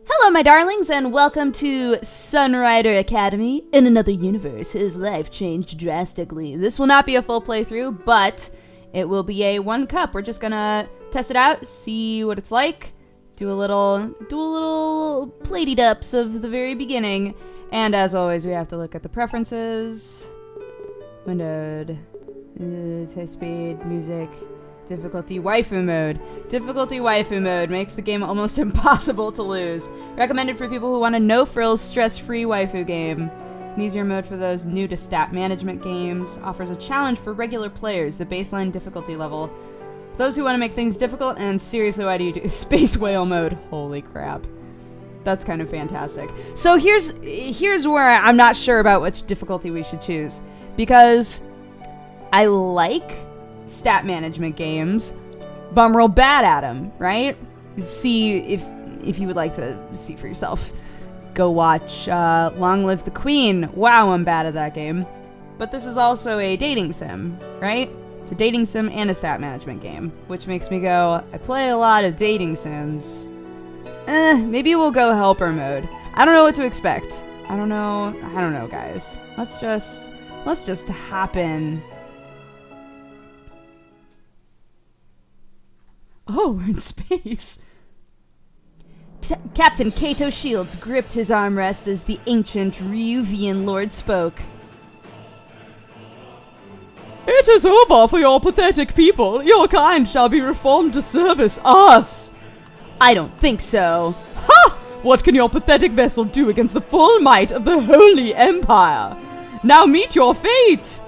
Hello, my darlings, and welcome to Sunrider Academy. In another universe, his life changed drastically. This will not be a full playthrough, but it will be a one cup. We're just gonna test it out, see what it's like, do a little platey-dups of the very beginning. And as always, we have to look at the preferences. Windowed, high speed, music. Difficulty waifu mode. Difficulty waifu mode makes the game almost impossible to lose. Recommended for people who want a no-frills, stress-free waifu game. An easier mode for those new to stat management games. Offers a challenge for regular players, the baseline difficulty level. For those who want to make things difficult, and seriously, why do you do space whale mode? Holy crap. That's kind of fantastic. So here's where I'm not sure about which difficulty we should choose. Because I like stat management games, but I'm real bad at them, right? See if you would like to see for yourself. Go watch Long Live the Queen. Wow, I'm bad at that game. But this is also a dating sim, right? It's a dating sim and a stat management game, which makes me go, I play a lot of dating sims. Maybe we'll go helper mode. I don't know what to expect. I don't know, guys. Let's just hop in. Oh, we're in space. Captain Kato Shields gripped his armrest as the ancient Ryuvian lord spoke. It is over for your pathetic people. Your kind shall be reformed to service us. I don't think so. Ha! What can your pathetic vessel do against the full might of the Holy Empire? Now meet your fate.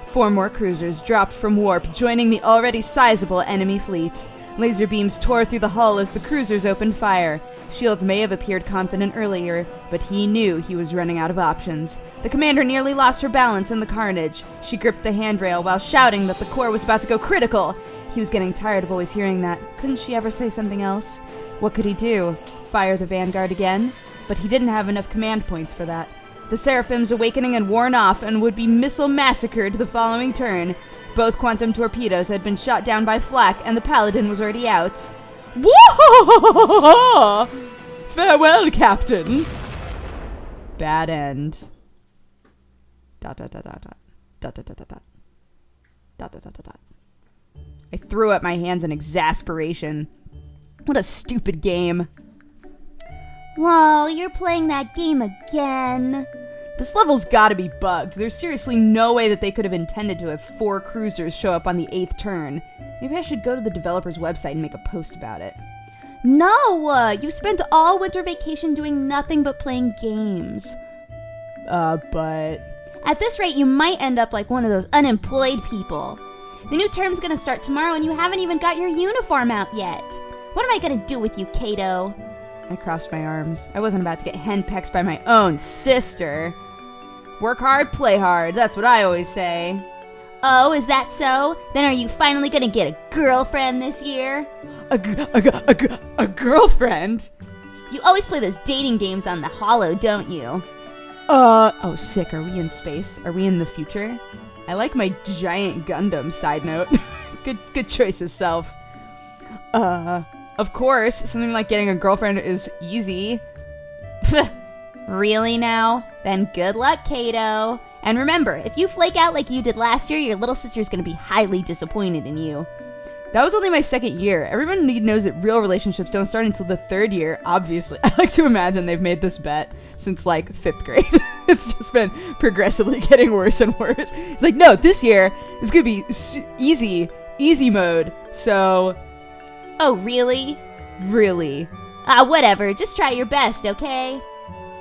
4 more cruisers dropped from warp, joining the already sizable enemy fleet. Laser beams tore through the hull as the cruisers opened fire. Shields may have appeared confident earlier, but he knew he was running out of options. The commander nearly lost her balance in the carnage. She gripped the handrail while shouting that the core was about to go critical. He was getting tired of always hearing that. Couldn't she ever say something else? What could he do? Fire the Vanguard again? But he didn't have enough command points for that. The Seraphim's awakening and worn off and would be missile massacred the following turn. Both quantum torpedoes had been shot down by flak, and the Paladin was already out. Whoa! Farewell, Captain. Bad end. Dot dot dot dot dot. Dot dot dot dot dot. Dot dot dot dot dot. I threw up my hands in exasperation. What a stupid game. Whoa, you're playing that game again. This level's gotta be bugged. There's seriously no way that they could have intended to have 4 cruisers show up on the 8th turn. Maybe I should go to the developer's website and make a post about it. No! You spent all winter vacation doing nothing but playing games. But... At this rate, you might end up like one of those unemployed people. The new term's gonna start tomorrow and you haven't even got your uniform out yet. What am I gonna do with you, Kato? I crossed my arms. I wasn't about to get henpecked by my own sister. Work hard, play hard. That's what I always say. Oh, is that so? Then are you finally gonna get a girlfriend this year? A girlfriend? You always play those dating games on the Hollow, don't you? Oh, sick. Are we in space? Are we in the future? I like my giant Gundam, side note. Good choice of self. Of course, something like getting a girlfriend is easy. Really now? Then good luck, Kato. And remember, if you flake out like you did last year, your little sister's gonna be highly disappointed in you. That was only my 2nd year. Everyone knows that real relationships don't start until the 3rd year, obviously. I like to imagine they've made this bet since, like, 5th grade. It's just been progressively getting worse and worse. It's like, no, this year is gonna be easy mode, so... Oh, really? Really. Whatever. Just try your best, okay?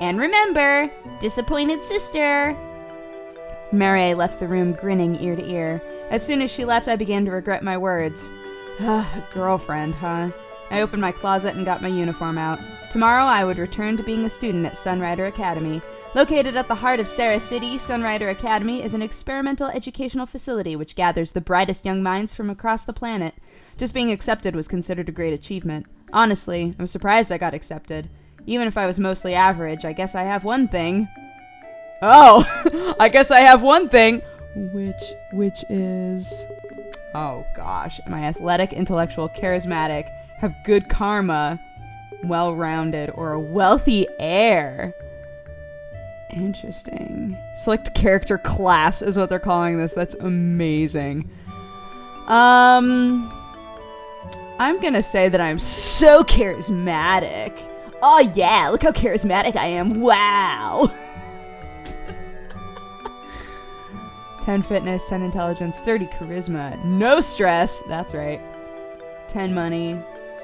And remember, disappointed sister. Mary left the room grinning ear to ear. As soon as she left, I began to regret my words. Girlfriend, huh? I opened my closet and got my uniform out. Tomorrow, I would return to being a student at Sunrider Academy. Located at the heart of Sarah City, Sunrider Academy is an experimental educational facility which gathers the brightest young minds from across the planet. Just being accepted was considered a great achievement. Honestly, I'm surprised I got accepted. Even if I was mostly average, I guess I have one thing. Oh, I guess I have one thing. Which is... Oh gosh, am I athletic, intellectual, charismatic, have good karma, well-rounded, or a wealthy heir. Interesting. Select character class is what they're calling this. That's amazing. I'm gonna say that I'm so charismatic. Oh yeah, look how charismatic I am. Wow. 10 fitness, 10 intelligence, 30 charisma. No stress. That's right. 10 money.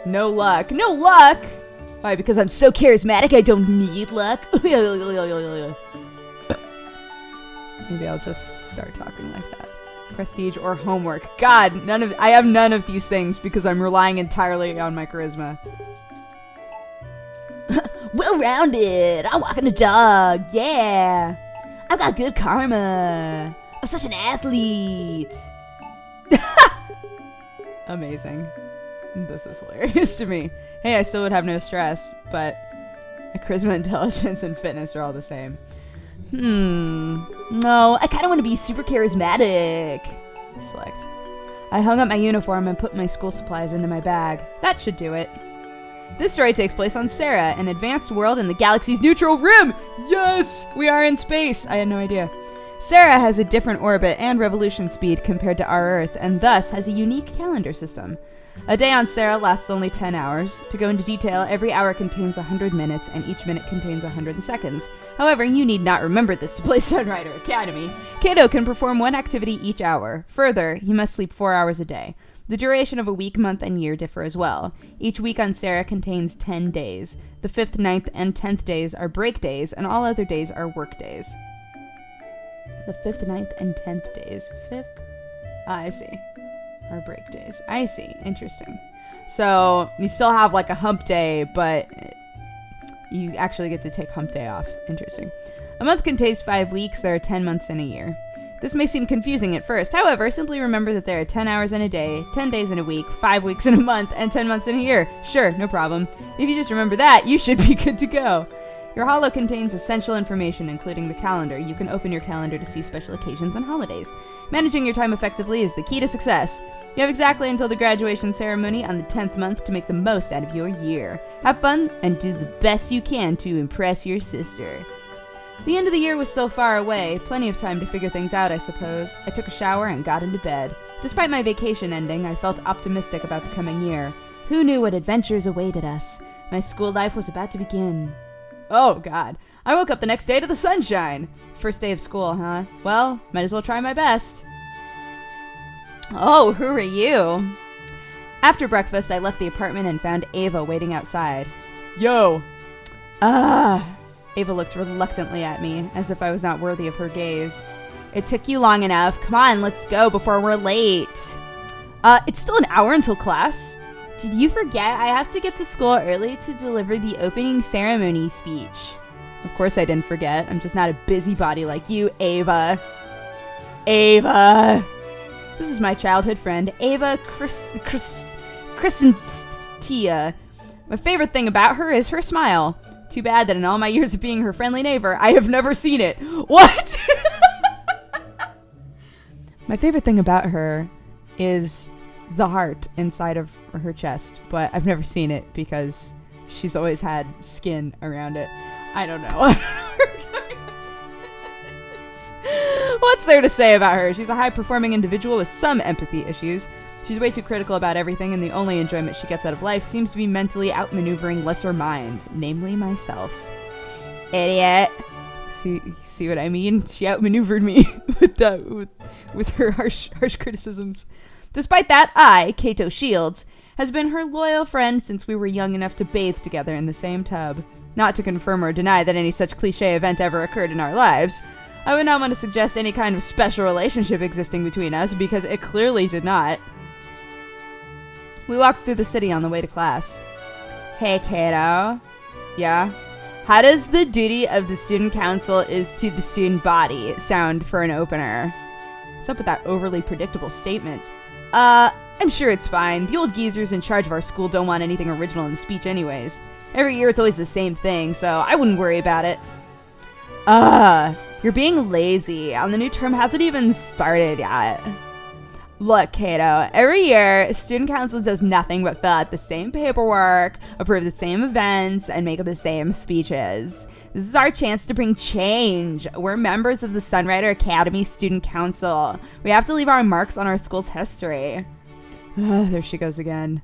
No luck. No luck! Why? Because I'm so charismatic, I don't need luck. Maybe I'll just start talking like that. Prestige or homework. God, I have none of these things because I'm relying entirely on my charisma. Well-rounded. I'm walking a dog. Yeah. I've got good karma. I'm such an athlete. Amazing. This is hilarious to me. Hey, I still would have no stress, but my charisma, intelligence, and fitness are all the same. No, I kind of want to be super charismatic. Select. I hung up my uniform and put my school supplies into my bag. That should do it. This story takes place on Sarah, an advanced world in the galaxy's neutral rim. Yes! We are in space. I had no idea. Sarah has a different orbit and revolution speed compared to our Earth, and thus has a unique calendar system. A day on Sarah lasts only 10 hours. To go into detail, every hour contains 100 minutes, and each minute contains 100 seconds. However, you need not remember this to play Sunrider Academy. Kato can perform one activity each hour. Further, he must sleep 4 hours a day. The duration of a week, month, and year differ as well. Each week on Sarah contains 10 days. The 5th, 9th, and 10th days are break days, and all other days are work days. The 5th, 9th, and 10th days. 5th? I see. Are break days. I see. Interesting. So you still have like a hump day, but you actually get to take hump day off. Interesting. A month contains 5 weeks. There are 10 months in a year. This may seem confusing at first. However, simply remember that there are 10 hours in a day, 10 days in a week, 5 weeks in a month, and 10 months in a year. Sure, no problem. If you just remember that, you should be good to go. Your holo contains essential information, including the calendar. You can open your calendar to see special occasions and holidays. Managing your time effectively is the key to success. You have exactly until the graduation ceremony on the 10th month to make the most out of your year. Have fun and do the best you can to impress your sister. The end of the year was still far away. Plenty of time to figure things out, I suppose. I took a shower and got into bed. Despite my vacation ending, I felt optimistic about the coming year. Who knew what adventures awaited us? My school life was about to begin. Oh, God. I woke up the next day to the sunshine. First day of school, huh? Well, might as well try my best. Oh, who are you? After breakfast, I left the apartment and found Ava waiting outside. Yo! Ava looked reluctantly at me, as if I was not worthy of her gaze. It took you long enough. Come on, let's go before we're late. It's still an hour until class. Did you forget? I have to get to school early to deliver the opening ceremony speech. Of course I didn't forget. I'm just not a busybody like you, Ava. Ava! This is my childhood friend, Ava Christentia. My favorite thing about her is her smile. Too bad that in all my years of being her friendly neighbor, I have never seen it. What? My favorite thing about her is the heart inside of her chest, but I've never seen it because she's always had skin around it. I don't know. What's there to say about her? She's a high-performing individual with some empathy issues. She's way too critical about everything, and the only enjoyment she gets out of life seems to be mentally outmaneuvering lesser minds, namely myself. Idiot. See what I mean? She outmaneuvered me with her harsh criticisms. Despite that, I, Kato Shields, has been her loyal friend since we were young enough to bathe together in the same tub. Not to confirm or deny that any such cliche event ever occurred in our lives. I would not want to suggest any kind of special relationship existing between us, because it clearly did not. We walked through the city on the way to class. Hey, Kato. Yeah? How does the duty of the student council is to the student body sound for an opener? What's up with that overly predictable statement? I'm sure it's fine. The old geezers in charge of our school don't want anything original in the speech anyways. Every year it's always the same thing, so I wouldn't worry about it. You're being lazy, and the new term hasn't even started yet. Look, Kato, every year, student council does nothing but fill out the same paperwork, approve the same events, and make the same speeches. This is our chance to bring change. We're members of the Sunrider Academy Student Council. We have to leave our marks on our school's history. There she goes again.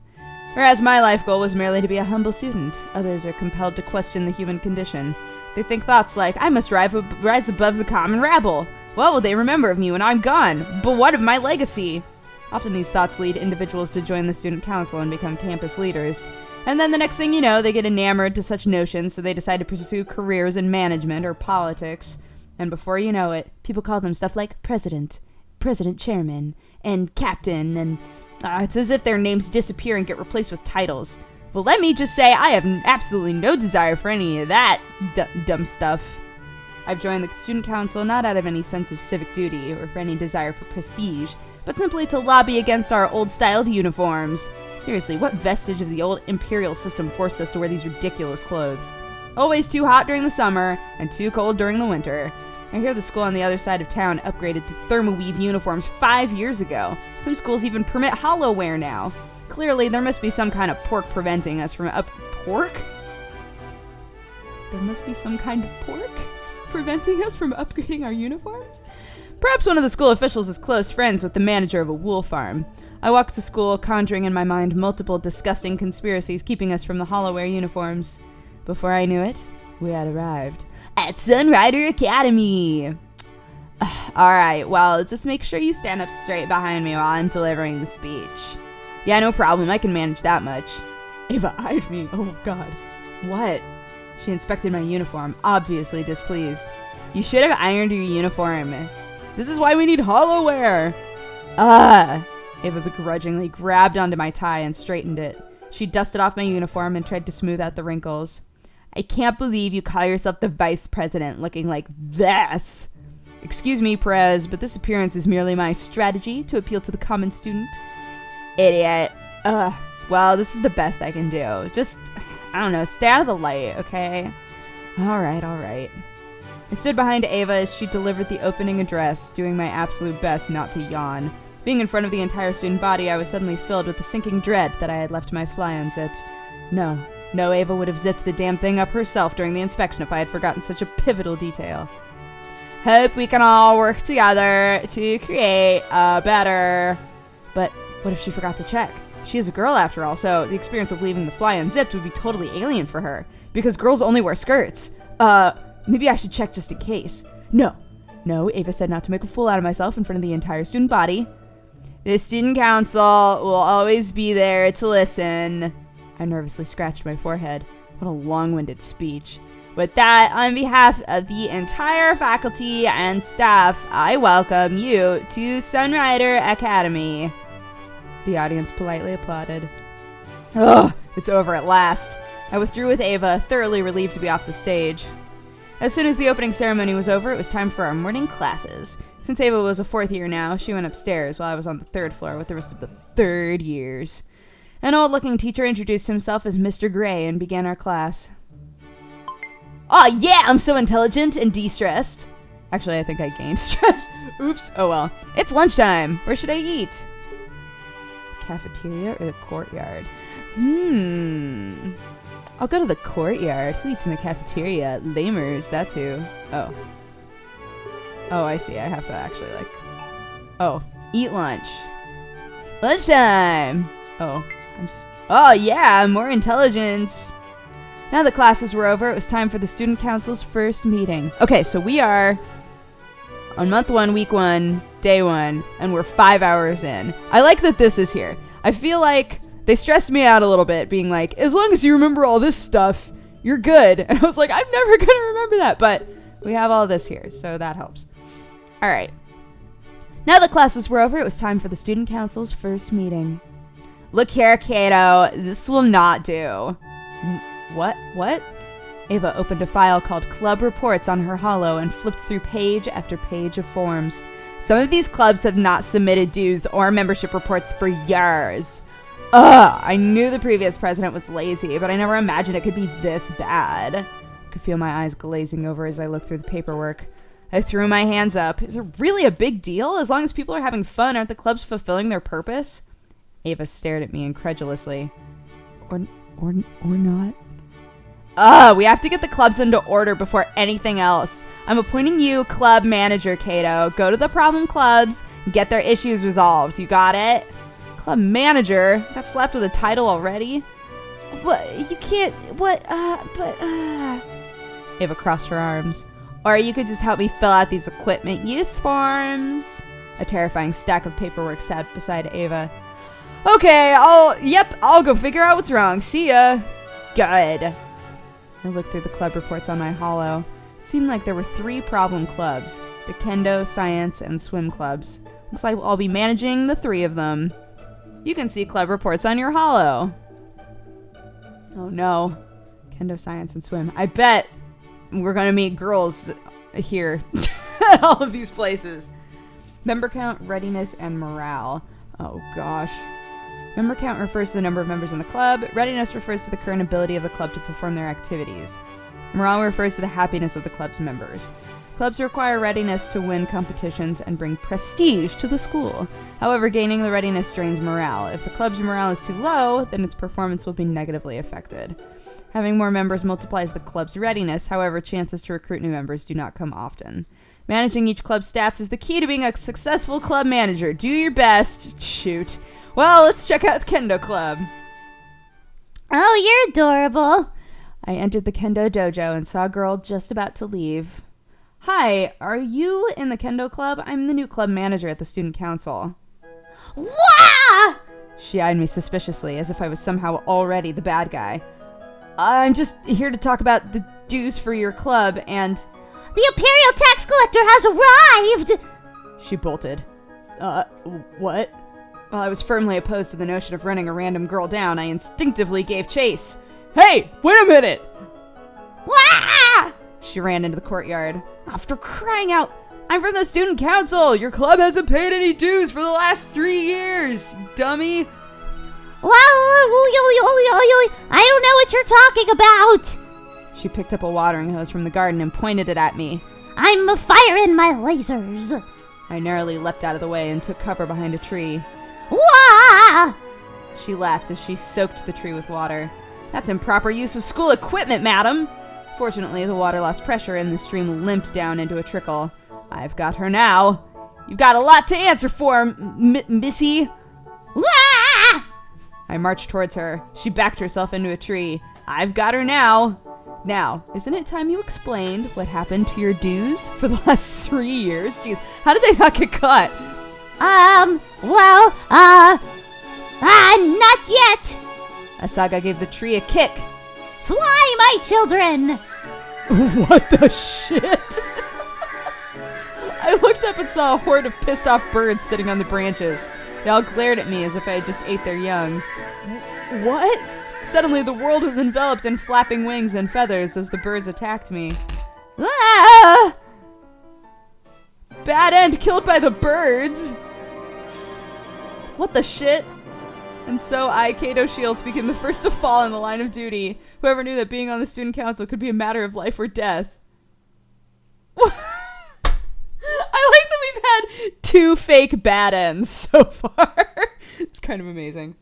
Whereas my life goal was merely to be a humble student, others are compelled to question the human condition. They think thoughts like, I must rise above the common rabble. What will they remember of me when I'm gone? But what of my legacy? Often these thoughts lead individuals to join the student council and become campus leaders. And then the next thing you know, they get enamored to such notions, so they decide to pursue careers in management or politics. And before you know it, people call them stuff like president chairman, and captain, and it's as if their names disappear and get replaced with titles. Well, let me just say, I have absolutely no desire for any of that dumb stuff. I've joined the student council not out of any sense of civic duty or for any desire for prestige, but simply to lobby against our old-styled uniforms. Seriously, what vestige of the old imperial system forced us to wear these ridiculous clothes? Always too hot during the summer and too cold during the winter. I hear the school on the other side of town upgraded to thermoweave uniforms 5 years ago. Some schools even permit hollow wear now. Clearly, there must be some kind of pork preventing us from pork? There must be some kind of pork preventing us from upgrading our uniforms? Perhaps one of the school officials is close friends with the manager of a wool farm. I walked to school, conjuring in my mind multiple disgusting conspiracies keeping us from the hollow wear uniforms. Before I knew it, we had arrived at Sunrider Academy. Alright, well, just make sure you stand up straight behind me while I'm delivering the speech. Yeah, no problem, I can manage that much. Ava eyed me. Oh, God. What? She inspected my uniform, obviously displeased. You should have ironed your uniform. This is why we need hollow wear. Ava begrudgingly grabbed onto my tie and straightened it. She dusted off my uniform and tried to smooth out the wrinkles. I can't believe you call yourself the vice president looking like this. Excuse me, Perez, but this appearance is merely my strategy to appeal to the common student. Idiot. Well, this is the best I can do. Just, I don't know, stay out of the light, okay? Alright. I stood behind Ava as she delivered the opening address, doing my absolute best not to yawn. Being in front of the entire student body, I was suddenly filled with the sinking dread that I had left my fly unzipped. No, Ava would have zipped the damn thing up herself during the inspection if I had forgotten such a pivotal detail. Hope we can all work together to create a better... But what if she forgot to check? She is a girl after all, so the experience of leaving the fly unzipped would be totally alien for her, because girls only wear skirts. Maybe I should check just in case. No, Ava said not to make a fool out of myself in front of the entire student body. The student council will always be there to listen. I nervously scratched my forehead. What a long-winded speech. With that, on behalf of the entire faculty and staff, I welcome you to Sunrider Academy. The audience politely applauded. Ugh, it's over at last. I withdrew with Ava, thoroughly relieved to be off the stage. As soon as the opening ceremony was over, it was time for our morning classes. Since Ava was a fourth year now, she went upstairs while I was on the third floor with the rest of the third years. An old-looking teacher introduced himself as Mr. Gray and began our class. Oh yeah, I'm so intelligent and de-stressed. Actually, I think I gained stress. Oops, oh well. It's lunchtime. Where should I eat? The cafeteria or the courtyard? I'll go to the courtyard. Who eats in the cafeteria? Lamers, that's who. Oh, I see. I have to actually eat lunch. Lunchtime! Oh yeah, more intelligence. Now that classes were over, it was time for the student council's first meeting. Okay, so we are on month 1, week 1, day 1, and we're 5 hours in. I like that this is here. I feel like they stressed me out a little bit, being like, as long as you remember all this stuff, you're good. And I was like, I'm never gonna remember that, but we have all this here, so that helps. All right. Now that classes were over, it was time for the student council's first meeting. Look here, Kato, this will not do. What? Ava opened a file called Club Reports on her holo and flipped through page after page of forms. Some of these clubs have not submitted dues or membership reports for years. I knew the previous president was lazy, but I never imagined it could be this bad. I could feel my eyes glazing over as I looked through the paperwork. I threw my hands up. Is it really a big deal? As long as people are having fun, aren't the clubs fulfilling their purpose? Ava stared at me incredulously. Or not? We have to get the clubs into order before anything else. I'm appointing you club manager, Kato. Go to the problem clubs, get their issues resolved. You got it? Club manager? Got slapped with a title already? What? You can't... Ava crossed her arms. Or you could just help me fill out these equipment use forms. A terrifying stack of paperwork sat beside Ava. Okay, I'll go figure out what's wrong. See ya. Good. I looked through the club reports on my holo. It seemed like there were 3 problem clubs. The kendo, science, and swim clubs. Looks like I'll be managing the 3 of them. You can see club reports on your holo. Oh no. Kendo, science, and swim. I bet we're gonna meet girls here at all of these places. Member count, readiness, and morale. Oh gosh. Member count refers to the number of members in the club. Readiness refers to the current ability of the club to perform their activities. Morale refers to the happiness of the club's members. Clubs require readiness to win competitions and bring prestige to the school. However, gaining the readiness drains morale. If the club's morale is too low, then its performance will be negatively affected. Having more members multiplies the club's readiness. However, chances to recruit new members do not come often. Managing each club's stats is the key to being a successful club manager. Do your best. Shoot. Well, let's check out the Kendo Club. Oh, you're adorable. I entered the Kendo dojo and saw a girl just about to leave. Hi, are you in the Kendo Club? I'm the new club manager at the student council. Wah! She eyed me suspiciously, as if I was somehow already the bad guy. I'm just here to talk about the dues for your club and... The Imperial Tax Collector has arrived! She bolted. What? While I was firmly opposed to the notion of running a random girl down, I instinctively gave chase. Hey, wait a minute! Wah! She ran into the courtyard. After crying out, I'm from the student council! Your club hasn't paid any dues for the last 3 years, you dummy! I don't know what you're talking about! She picked up a watering hose from the garden and pointed it at me. I'm firing my lasers. I narrowly leapt out of the way and took cover behind a tree. Wah! She laughed as she soaked the tree with water. That's improper use of school equipment, madam! Fortunately, the water lost pressure and the stream limped down into a trickle. I've got her now. You've got a lot to answer for, missy. Wah! I marched towards her. She backed herself into a tree. I've got her now. Now, isn't it time you explained what happened to your dues for the last 3 years? Jeez, how did they not get caught? Not yet. Asaga gave the tree a kick. Fly, my children. What the shit? I looked up and saw a horde of pissed off birds sitting on the branches. They all glared at me as if I had just ate their young. What? Suddenly the world was enveloped in flapping wings and feathers as the birds attacked me. Ah! Bad end killed by the birds! What the shit? And so I, Kato Shields, became the first to fall in the line of duty. Whoever knew that being on the student council could be a matter of life or death. I like that we've had 2 fake bad ends so far. It's kind of amazing.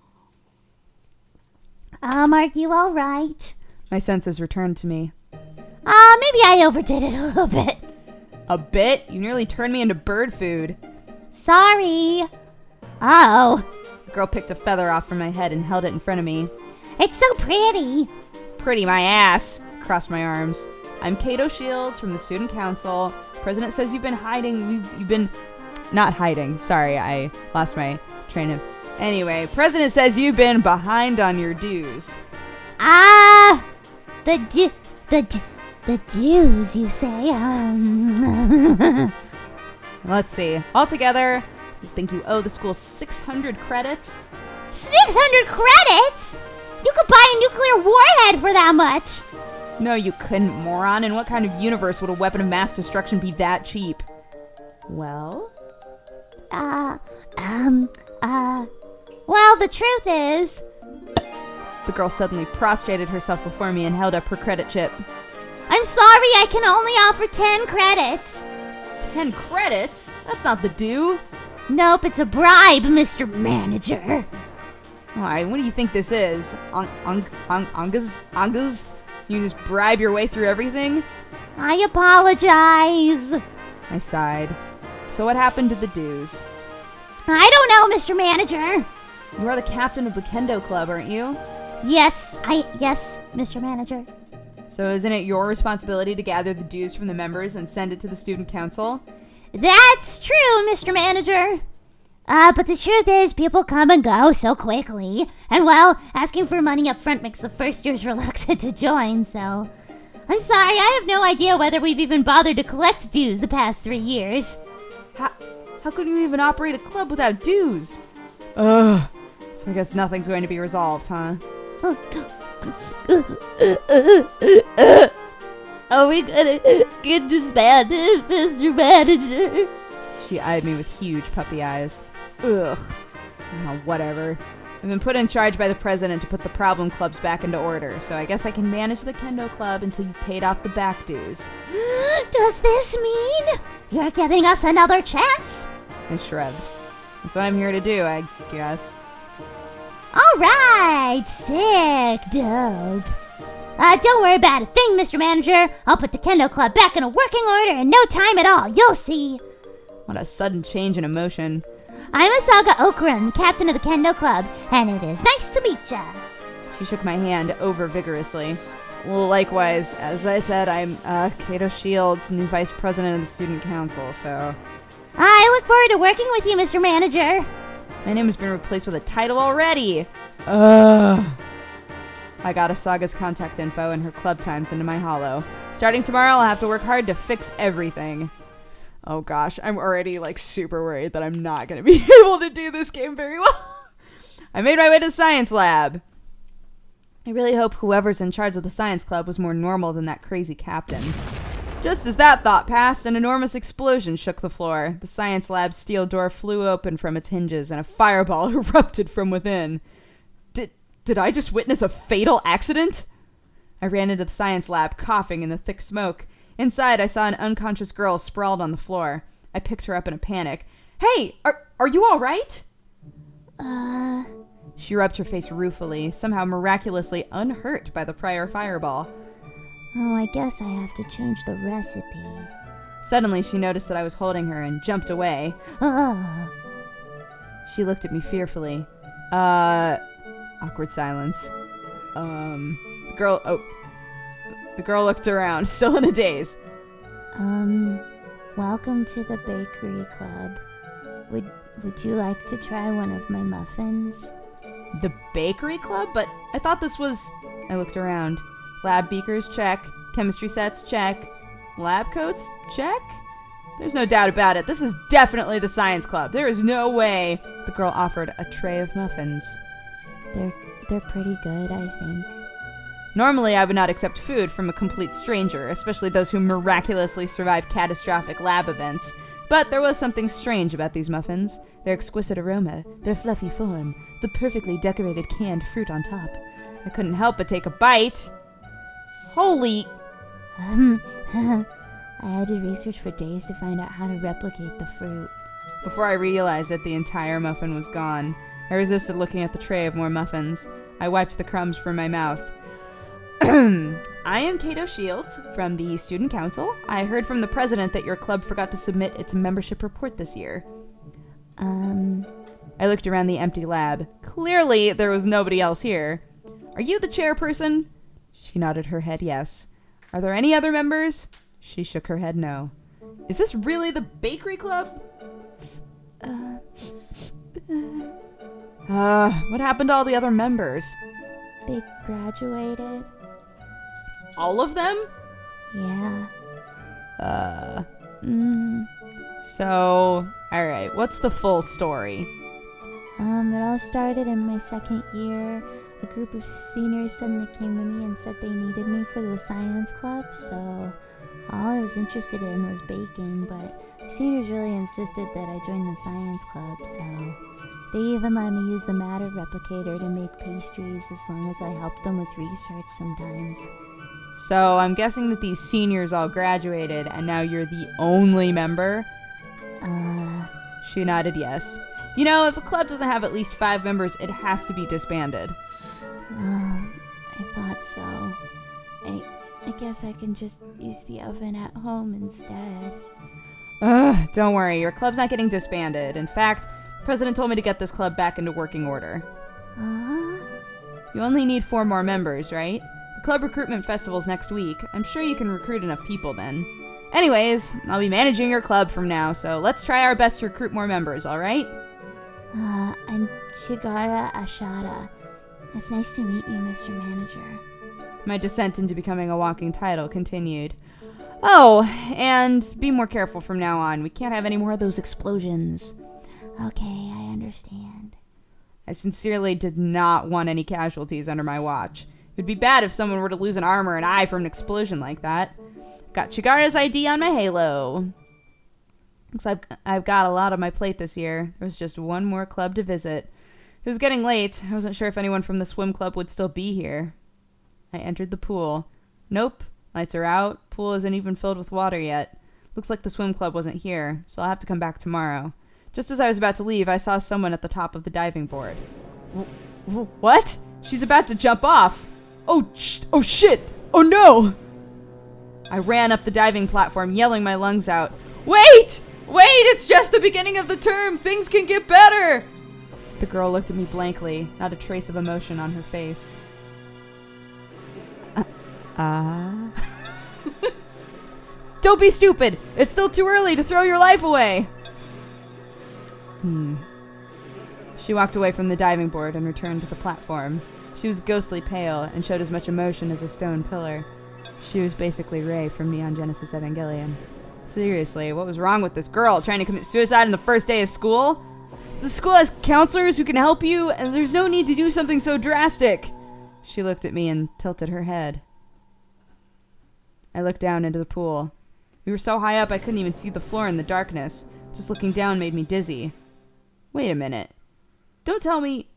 Are you all right? My senses returned to me. Maybe I overdid it a little bit. A bit? You nearly turned me into bird food. Sorry. Oh. The girl picked a feather off from my head and held it in front of me. It's so pretty. Pretty my ass. Crossed my arms. I'm Kato Shields from the student council. President says you've been hiding. You've been... Not hiding. Sorry, I lost my train of... Anyway, President says you've been behind on your dues. The dues, you say? Let's see. Altogether, I think you owe the school 600 credits. 600 credits? You could buy a nuclear warhead for that much. No, you couldn't, moron. In what kind of universe would a weapon of mass destruction be that cheap? Well? Well, the truth is... The girl suddenly prostrated herself before me and held up her credit chip. I'm sorry, I can only offer 10 credits. 10 credits? That's not the due. Nope, it's a bribe, Mr. Manager. Why, what do you think this is? Angas? You just bribe your way through everything? I apologize. I sighed. So what happened to the dues? I don't know, Mr. Manager. You are the captain of the Kendo Club, aren't you? Yes, Mr. Manager. So isn't it your responsibility to gather the dues from the members and send it to the student council? That's true, Mr. Manager. But the truth is, people come and go so quickly. And well, asking for money up front makes the first years reluctant to join, so... I'm sorry, I have no idea whether we've even bothered to collect dues the past 3 years. How could you even operate a club without dues? Ugh. So I guess nothing's going to be resolved, huh? Are we gonna get disbanded, Mr. Manager? She eyed me with huge puppy eyes. Ugh. Oh, whatever. I've been put in charge by the president to put the problem clubs back into order, so I guess I can manage the Kendo Club until you've paid off the back dues. Does this mean you're giving us another chance? I shrugged. That's what I'm here to do, I guess. Alright, sick, dope. Don't worry about a thing, Mr. Manager. I'll put the Kendo Club back in a working order in no time at all. You'll see. What a sudden change in emotion. I'm Asaga Okran, captain of the Kendo Club, and it is nice to meet ya. She shook my hand over vigorously. Well, likewise, as I said, I'm Kato Shields, new vice president of the student council, so... I look forward to working with you, Mr. Manager. My name has been replaced with a title already. I got Asaga's contact info and her club times into my holo. Starting tomorrow, I'll have to work hard to fix everything. Oh gosh, I'm already super worried that I'm not going to be able to do this game very well. I made my way to the science lab. I really hope whoever's in charge of the science club was more normal than that crazy captain. Just as that thought passed, an enormous explosion shook the floor. The science lab's steel door flew open from its hinges and a fireball erupted from within. Did I just witness a fatal accident? I ran into the science lab, coughing in the thick smoke. Inside, I saw an unconscious girl sprawled on the floor. I picked her up in a panic. Hey, are you all right? She rubbed her face ruefully, somehow miraculously unhurt by the prior fireball. Oh, I guess I have to change the recipe. Suddenly, she noticed that I was holding her and jumped away. She looked at me fearfully. Awkward silence. The girl looked around, still in a daze. Welcome to the bakery club. Would you like to try one of my muffins? The bakery club? But I thought this was... I looked around. Lab beakers, check. Chemistry sets, check. Lab coats, check. There's no doubt about it. This is definitely the science club. There is no way. The girl offered a tray of muffins. They're pretty good, I think. Normally, I would not accept food from a complete stranger, especially those who miraculously survive catastrophic lab events. But there was something strange about these muffins. Their exquisite aroma, their fluffy form, the perfectly decorated canned fruit on top. I couldn't help but take a bite. Holy... I had to research for days to find out how to replicate the fruit. Before I realized it, the entire muffin was gone. I resisted looking at the tray of more muffins. I wiped the crumbs from my mouth. I am Kato Shields from the Student Council. I heard from the president that your club forgot to submit its membership report this year. I looked around the empty lab. Clearly, there was nobody else here. Are you the chairperson? She nodded her head yes. Are there any other members? She shook her head no. Is this really the bakery club? What happened to all the other members? They graduated. All of them? Yeah. So, alright, what's the full story? It all started in my second year. A group of seniors suddenly came to me and said they needed me for the science club, so all I was interested in was baking, but the seniors really insisted that I join the science club, so they even let me use the matter replicator to make pastries as long as I helped them with research sometimes. So I'm guessing that these seniors all graduated and now you're the only member? She nodded yes. You know, if a club doesn't have at least 5 members, it has to be disbanded. I thought so. I guess I can just use the oven at home instead. Don't worry, your club's not getting disbanded. In fact, the president told me to get this club back into working order. You only need 4 more members, right? The club recruitment festival's next week. I'm sure you can recruit enough people then. Anyways, I'll be managing your club from now, so let's try our best to recruit more members, alright? I'm Chigara Ashada. It's nice to meet you, Mr. Manager. My descent into becoming a walking title continued. Oh, and be more careful from now on. We can't have any more of those explosions. Okay, I understand. I sincerely did not want any casualties under my watch. It would be bad if someone were to lose an arm or an eye from an explosion like that. Got Chigara's ID on my halo. Looks like I've got a lot on my plate this year. There was just one more club to visit. It was getting late. I wasn't sure if anyone from the swim club would still be here. I entered the pool. Nope. Lights are out. Pool isn't even filled with water yet. Looks like the swim club wasn't here, so I'll have to come back tomorrow. Just as I was about to leave, I saw someone at the top of the diving board. What? She's about to jump off. Oh shit! Oh no! I ran up the diving platform, yelling my lungs out. Wait! Wait! It's just the beginning of the term! Things can get better! The girl looked at me blankly, not a trace of emotion on her face. Don't be stupid! It's still too early to throw your life away! She walked away from the diving board and returned to the platform. She was ghostly pale and showed as much emotion as a stone pillar. She was basically Rey from Neon Genesis Evangelion. Seriously, what was wrong with this girl? Trying to commit suicide on the first day of school? The school has counselors who can help you, and there's no need to do something so drastic. She looked at me and tilted her head. I looked down into the pool. We were so high up I couldn't even see the floor in the darkness. Just looking down made me dizzy. Wait a minute. Don't tell me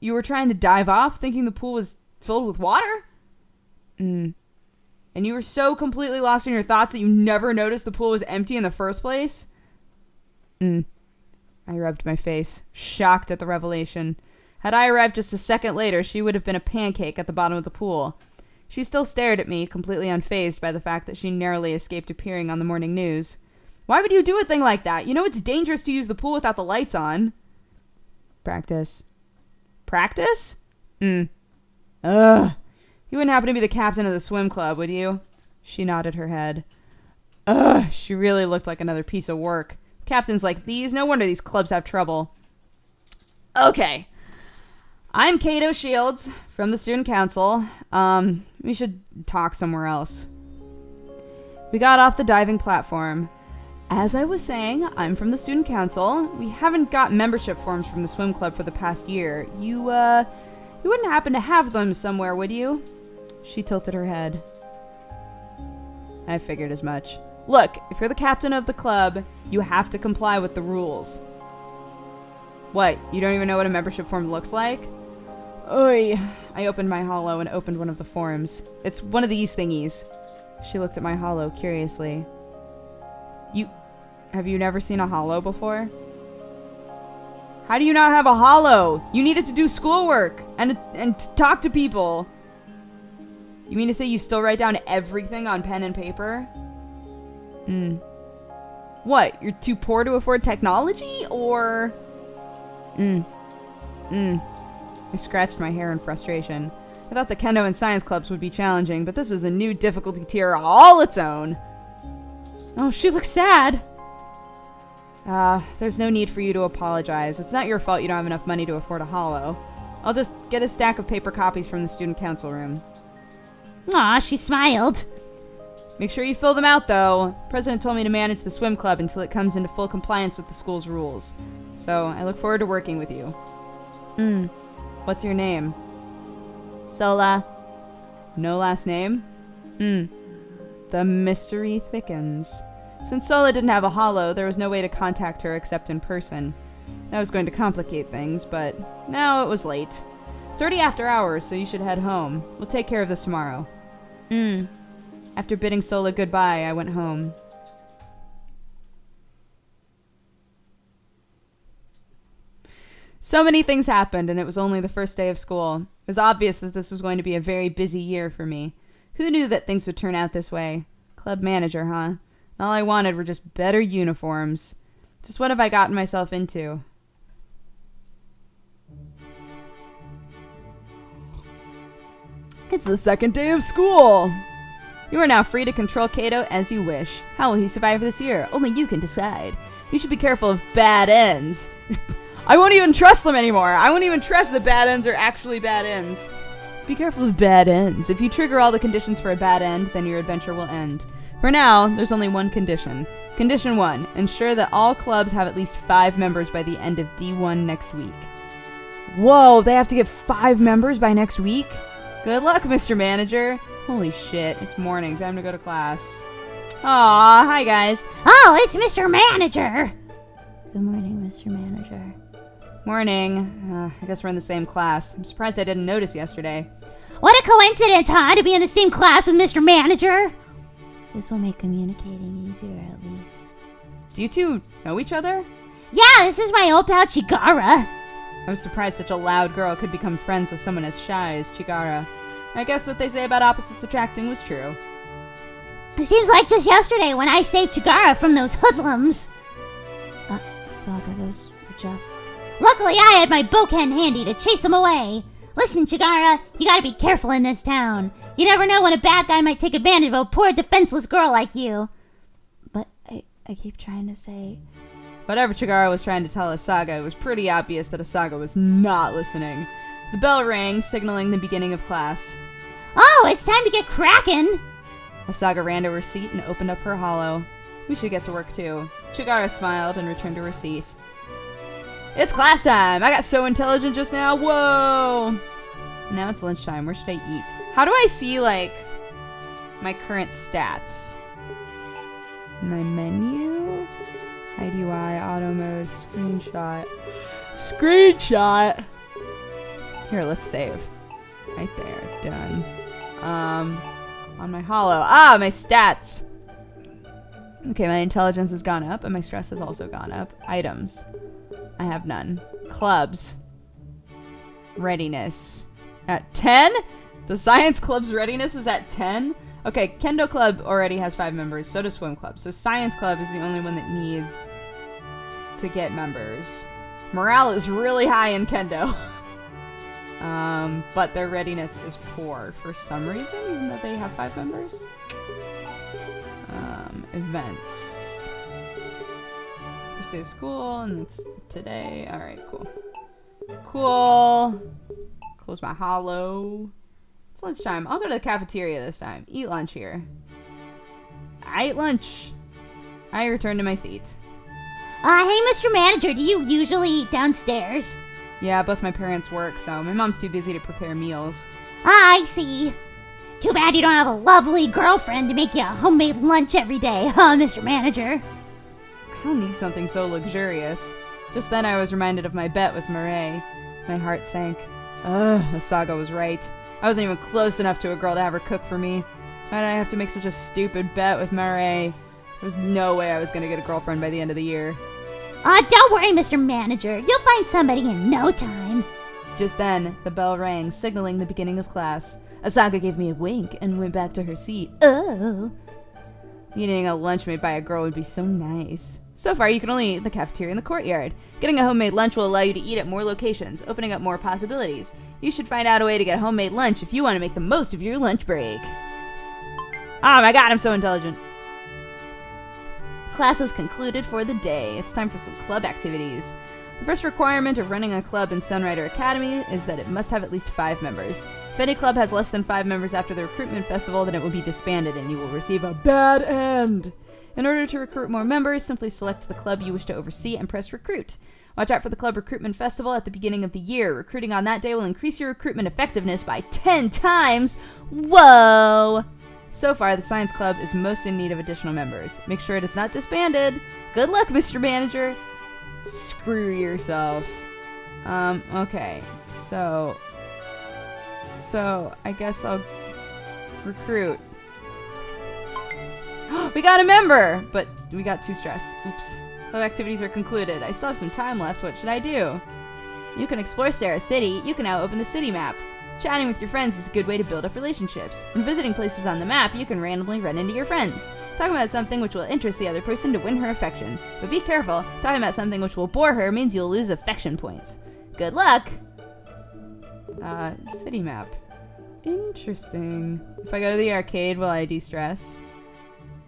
you were trying to dive off thinking the pool was filled with water? And you were so completely lost in your thoughts that you never noticed the pool was empty in the first place? I rubbed my face, shocked at the revelation. Had I arrived just a second later, she would have been a pancake at the bottom of the pool. She still stared at me, completely unfazed by the fact that she narrowly escaped appearing on the morning news. Why would you do a thing like that? You know it's dangerous to use the pool without the lights on. Practice. Practice? You wouldn't happen to be the captain of the swim club, would you? She nodded her head. She really looked like another piece of work. Captains like these, no wonder these clubs have trouble. Okay. I'm Kato Shields from the student council. We should talk somewhere else. We got off the diving platform. As I was saying, I'm from the student council. We haven't got membership forms from the swim club for the past year. You wouldn't happen to have them somewhere, would you? She tilted her head. I figured as much. Look, if you're the captain of the club, you have to comply with the rules. What, you don't even know what a membership form looks like? Oy. I opened my holo and opened one of the forms. It's one of these thingies. She looked at my holo curiously. Have you never seen a holo before? How do you not have a holo? You needed to do schoolwork and to talk to people. You mean to say you still write down everything on pen and paper? What, you're too poor to afford technology, or? I scratched my hair in frustration. I thought the kendo and science clubs would be challenging, but this was a new difficulty tier all its own. Oh, she looks sad. There's no need for you to apologize. It's not your fault you don't have enough money to afford a holo. I'll just get a stack of paper copies from the student council room. Aw, she smiled. Make sure you fill them out, though. President told me to manage the swim club until it comes into full compliance with the school's rules. So, I look forward to working with you. What's your name? Sola. No last name? The mystery thickens. Since Sola didn't have a holo, there was no way to contact her except in person. That was going to complicate things, but now it was late. It's already after hours, so you should head home. We'll take care of this tomorrow. After bidding Sola goodbye, I went home. So many things happened, and it was only the first day of school. It was obvious that this was going to be a very busy year for me. Who knew that things would turn out this way? Club manager, huh? All I wanted were just better uniforms. Just what have I gotten myself into? It's the second day of school. You are now free to control Kato as you wish. How will he survive this year? Only you can decide. You should be careful of bad ends. I won't even trust them anymore. I won't even trust that bad ends are actually bad ends. Be careful of bad ends. If you trigger all the conditions for a bad end, then your adventure will end. For now, there's only one condition. Condition 1. Ensure that all clubs have at least 5 members by the end of D1 next week. Whoa, they have to get 5 members by next week? Good luck, Mr. Manager. Holy shit, it's morning. Time to go to class. Aw, hi guys. Oh, it's Mr. Manager. Good morning, Mr. Manager. Morning. I guess we're in the same class. I'm surprised I didn't notice yesterday. What a coincidence, huh, to be in the same class with Mr. Manager? This will make communicating easier, at least. Do you two know each other? Yeah, this is my old pal Chigara. I was surprised such a loud girl could become friends with someone as shy as Chigara. I guess what they say about opposites attracting was true. It seems like just yesterday when I saved Chigara from those hoodlums. Saga, those were just... Luckily, I had my boken handy to chase them away. Listen, Chigara, you gotta be careful in this town. You never know when a bad guy might take advantage of a poor defenseless girl like you. But I keep trying to say... Whatever Chigara was trying to tell Asaga, it was pretty obvious that Asaga was not listening. The bell rang, signaling the beginning of class. Oh, it's time to get crackin'. Asaga ran to her seat and opened up her hollow. We should get to work too. Chigara smiled and returned to her seat. It's class time! I got so intelligent just now, whoa! Now it's lunchtime, where should I eat? How do I see, like, my current stats? My menu? Hide UI, auto mode, screenshot. Screenshot! Here, let's save. Right there, done. On my hollow. Ah, my stats! Okay, my intelligence has gone up, and my stress has also gone up. Items. I have none. Clubs. Readiness. At 10? The science club's readiness is at 10? Okay, Kendo Club already has 5 members, so does Swim Club. So Science Club is the only one that needs to get members. Morale is really high in Kendo. But their readiness is poor for some reason, even though they have 5 members. Events. First day of school, and it's today. Alright, cool. Cool. Close my hollow. It's lunchtime. I'll go to the cafeteria this time. Eat lunch here. I ate lunch. I returned to my seat. Hey, Mr. Manager, do you usually eat downstairs? Yeah, both my parents work, so my mom's too busy to prepare meals. I see. Too bad you don't have a lovely girlfriend to make you a homemade lunch every day, huh, Mr. Manager? I don't need something so luxurious. Just then I was reminded of my bet with Murray. My heart sank. Asaga was right. I wasn't even close enough to a girl to have her cook for me. Why did I have to make such a stupid bet with Murray? There was no way I was gonna get a girlfriend by the end of the year. Don't worry, Mr. Manager. You'll find somebody in no time. Just then, the bell rang, signaling the beginning of class. Asaga gave me a wink and went back to her seat. Oh. Eating a lunch made by a girl would be so nice. So far, you can only eat in the cafeteria in the courtyard. Getting a homemade lunch will allow you to eat at more locations, opening up more possibilities. You should find out a way to get homemade lunch if you want to make the most of your lunch break. Oh my god, I'm so intelligent. Class is concluded for the day. It's time for some club activities. The first requirement of running a club in Sunrider Academy is that it must have at least 5 members. If any club has less than 5 members after the recruitment festival, then it will be disbanded and you will receive a bad end. In order to recruit more members, simply select the club you wish to oversee and press recruit. Watch out for the club recruitment festival at the beginning of the year. Recruiting on that day will increase your recruitment effectiveness by 10 times. Whoa! So far, the Science Club is most in need of additional members. Make sure it is not disbanded. Good luck, Mr. Manager. Screw yourself. Okay. So I guess I'll Recruit. We got a member! But we got 2 stress. Oops. Club activities are concluded. I still have some time left. What should I do? You can explore Sarah City. You can now open the city map. Chatting with your friends is a good way to build up relationships. When visiting places on the map, you can randomly run into your friends. Talking about something which will interest the other person to win her affection. But be careful, talking about something which will bore her means you'll lose affection points. Good luck! City map. Interesting. If I go to the arcade, will I de-stress?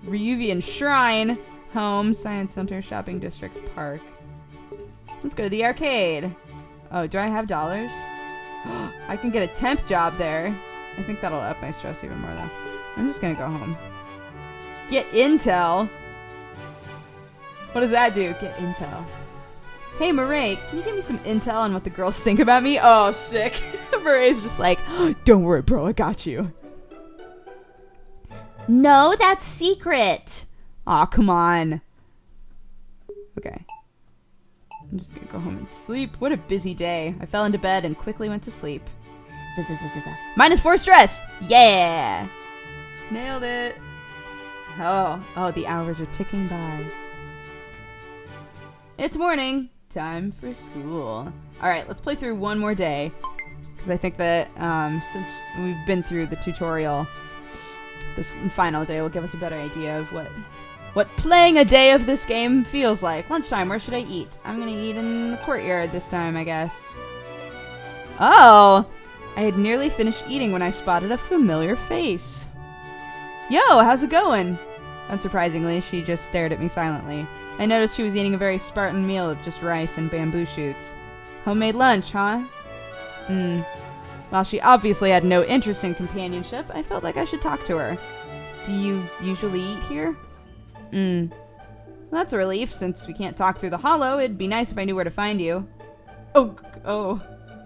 Ryuvian Shrine. Home, Science Center, Shopping District, Park. Let's go to the arcade. Oh, do I have dollars? I can get a temp job there. I think that'll up my stress even more, though. I'm just gonna go home. Get intel? What does that do? Get intel. Hey, Murray, can you give me some intel on what the girls think about me? Oh, sick. Murray's just like, don't worry, bro, I got you. No, that's secret. Aw, come on. Okay. I'm just gonna go home and sleep. What a busy day. I fell into bed and quickly went to sleep. -4 stress! Yeah! Nailed it. Oh, the hours are ticking by. It's morning. Time for school. Alright, let's play through one more day. Because I think that since we've been through the tutorial, this final day will give us a better idea of what playing a day of this game feels like. Lunchtime, where should I eat? I'm gonna eat in the courtyard this time, I guess. Oh! I had nearly finished eating when I spotted a familiar face. Yo, how's it going? Unsurprisingly, she just stared at me silently. I noticed she was eating a very Spartan meal of just rice and bamboo shoots. Homemade lunch, huh? While she obviously had no interest in companionship, I felt like I should talk to her. Do you usually eat here? Well, that's a relief. Since we can't talk through the hollow, it'd be nice if I knew where to find you. Oh.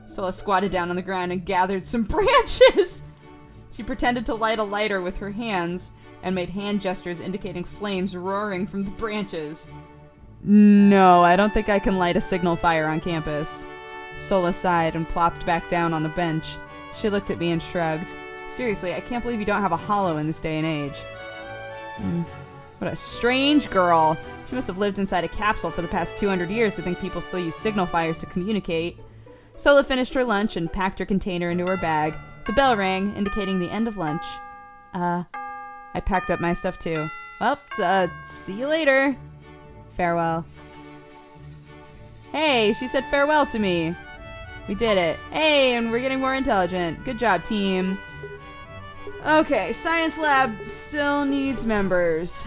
Sola squatted down on the ground and gathered some branches. She pretended to light a lighter with her hands and made hand gestures indicating flames roaring from the branches. No, I don't think I can light a signal fire on campus. Sola sighed and plopped back down on the bench. She looked at me and shrugged. Seriously, I can't believe you don't have a hollow in this day and age. What a strange girl. She must have lived inside a capsule for the past 200 years to think people still use signal fires to communicate. Sola finished her lunch and packed her container into her bag. The bell rang, indicating the end of lunch. I packed up my stuff too. Well, see you later. Farewell. Hey, she said farewell to me. We did it. Hey, and we're getting more intelligent. Good job, team. Okay, science lab still needs members.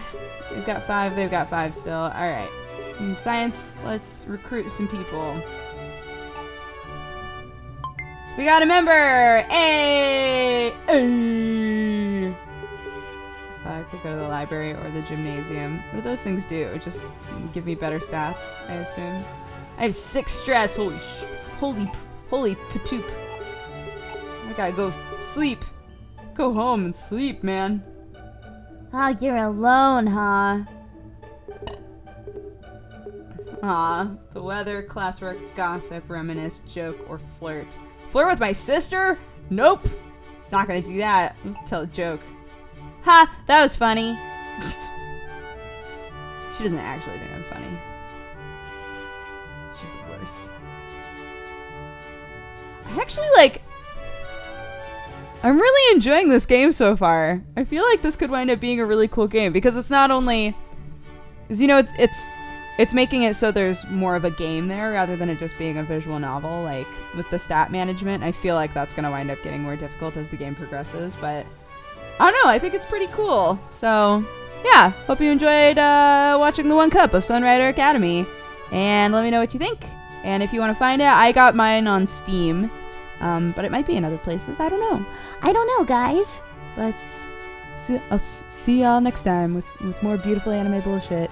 They've got 5 still. Alright. In science, let's recruit some people. We got a member! Hey! I could go to the library or the gymnasium. What do those things do? Just give me better stats, I assume. I have 6 stress. Holy patoop. I gotta go sleep. Go home and sleep, man. Oh, you're alone, huh? The weather, classwork, gossip, reminisce, joke, or flirt. Flirt with my sister? Nope. Not gonna do that. I'll tell a joke. Ha! That was funny. She doesn't actually think I'm funny. She's the worst. I'm really enjoying this game so far. I feel like this could wind up being a really cool game because it's not only, it's making it so there's more of a game there rather than it just being a visual novel. Like with the stat management, I feel like that's gonna wind up getting more difficult as the game progresses. But I don't know. I think it's pretty cool. So yeah, hope you enjoyed watching the 1 cup of Sunrider Academy, and let me know what you think. And if you want to find it, I got mine on Steam. But it might be in other places. I don't know, guys. But I'll see y'all next time with more beautiful anime bullshit.